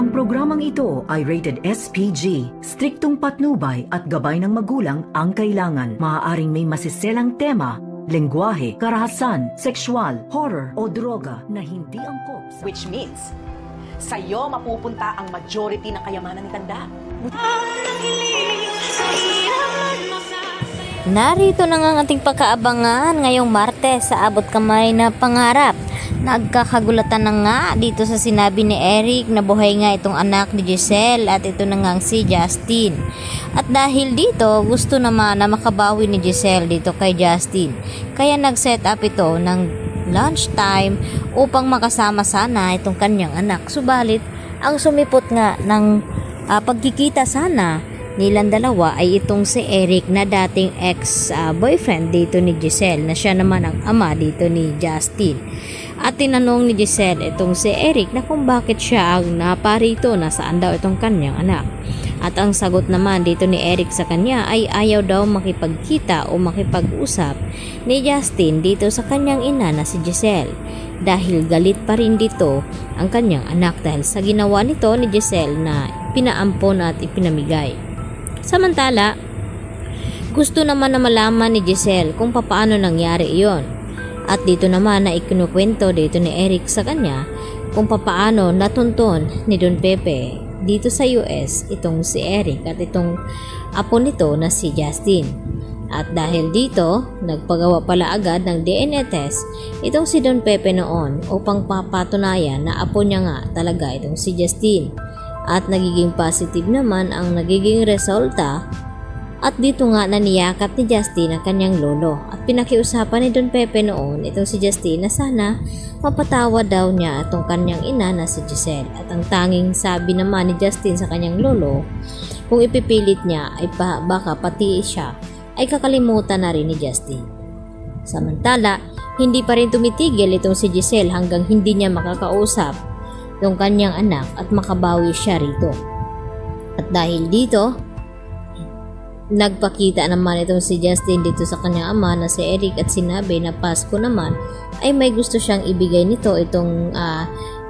Ang programang ito ay rated SPG. Striktong patnubay at gabay ng magulang ang kailangan. Maaaring may masiselang tema, lengguwahe, karahasan, sexual, horror o droga na hindi angkop sa... Which means, sa'yo mapupunta ang majority ng kayamanan ni Tanda. Narito na nga ang ating pagkaabangan ngayong Martes sa Abot Kamay na Pangarap. Nagkakagulatan na nga dito sa sinabi ni Eric na buhay nga itong anak ni Giselle at ito na nga si Justin. At dahil dito, gusto naman na makabawi ni Giselle dito kay Justin. Kaya nag-set up ito ng lunchtime upang makasama sana itong kanyang anak. Subalit, ang sumipot nga ng pagkikita sana nilang dalawa ay itong si Eric na dating ex-boyfriend dito ni Giselle na siya naman ang ama dito ni Justin. At tinanong ni Giselle itong si Eric na kung bakit siya ang naparito na saan daw itong kanyang anak. At ang sagot naman dito ni Eric sa kanya ay ayaw daw makipagkita o makipag-usap ni Justin dito sa kanyang ina na si Giselle. Dahil galit pa rin dito ang kanyang anak dahil sa ginawa nito ni Giselle na pinaampon at ipinamigay. Samantala, gusto naman na malaman ni Giselle kung paano nangyari iyon. At dito naman na ikinukwento dito ni Eric sa kanya kung paano natunton ni Don Pepe dito sa US itong si Eric at itong apo nito na si Justin. At dahil dito, nagpagawa pala agad ng DNA test itong si Don Pepe noon upang papatunayan na apo niya nga talaga itong si Justin. At nagiging positive naman ang nagiging resulta. At dito nga naniyakap ni Justin ang kanyang lolo at pinakiusapan ni Don Pepe noon itong si Justin na sana mapatawad daw niya itong kanyang ina na si Giselle. At ang tanging sabi naman ni Justin sa kanyang lolo, kung ipipilit niya ay baka pati siya ay kakalimutan na rin ni Justin. Samantala, hindi pa rin tumitigil itong si Giselle hanggang hindi niya makakausap itong kanyang anak at makabawi siya rito. At dahil dito, nagpakita naman itong si Justin dito sa kanyang ama na si Eric at sinabi na Pasko naman ay may gusto siyang ibigay nito itong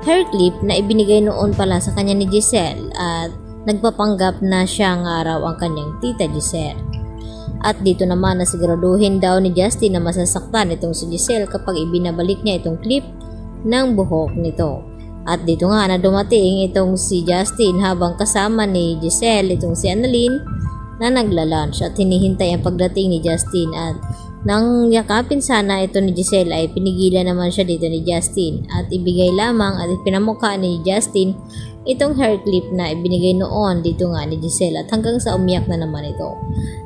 hair clip na ibinigay noon pala sa kanya ni Giselle at nagpapanggap na siyang araw ang kanyang tita Giselle. At dito naman na siguraduhin daw ni Justin na masasaktan itong si Giselle kapag ibinabalik niya itong clip ng buhok nito. At dito nga na dumating itong si Justin habang kasama ni Giselle itong si Annalyn na nagla-lunch at hinihintay ang pagdating ni Justin at nang yakapin sana ito ni Giselle ay pinigilan naman siya dito ni Justin at ibigay lamang at ipinamukha ni Justin itong hair clip na ibinigay noon dito nga ni Giselle at hanggang sa umiyak na naman ito.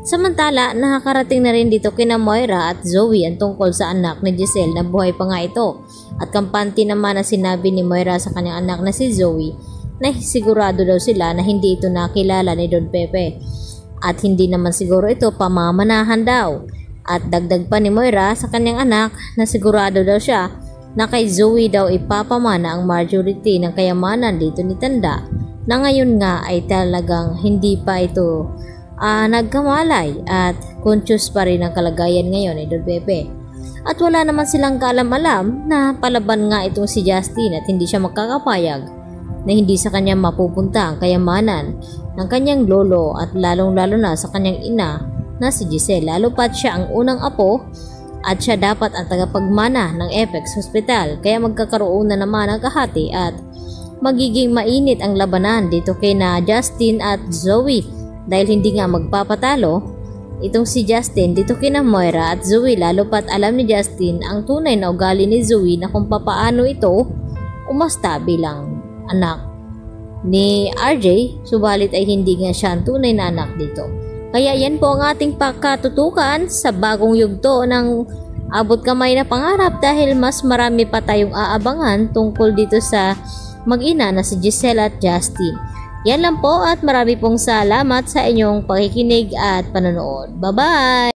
Samantala, nakakarating na rin dito kina Moira at Zoe ang tungkol sa anak ni Giselle na buhay pa nga ito at kampante naman na sinabi ni Moira sa kanyang anak na si Zoe na sigurado daw sila na hindi ito nakilala ni Don Pepe. At hindi naman siguro ito pamamanahan daw. At dagdag pa ni Moira sa kanyang anak na sigurado daw siya na kay Zoe daw ipapamana ang majority ng kayamanan dito ni Tanda na ngayon nga ay talagang hindi pa ito nagkamalay at conscious pa rin ang kalagayan ngayon ni Don Pepe. At wala naman silang kaalam-alam na palaban nga itong si Justin at hindi siya makakapayag na hindi sa kanya mapupunta ang kayamanan ng kanyang lolo at lalong-lalo na sa kanyang ina na si Giselle. Lalo pat siya ang unang apo at siya dapat ang tagapagmana ng Apex Hospital. Kaya magkakaroon na naman ang kahati at magiging mainit ang labanan dito kay na Justin at Zoe dahil hindi nga magpapatalo itong si Justin dito kina Moira at Zoe. Lalo pat alam ni Justin ang tunay na ugali ni Zoe na kung papaano ito umasta bilang anak ni RJ, subalit ay hindi nga siya ang tunay na anak dito. Kaya yan po ang ating pagkatutukan sa bagong yugto ng Abot Kamay na Pangarap dahil mas marami pa tayong aabangan tungkol dito sa mag-ina na si Giselle at Justin. Yan lang po at marami pong salamat sa inyong pakikinig at panonood. Bye-bye!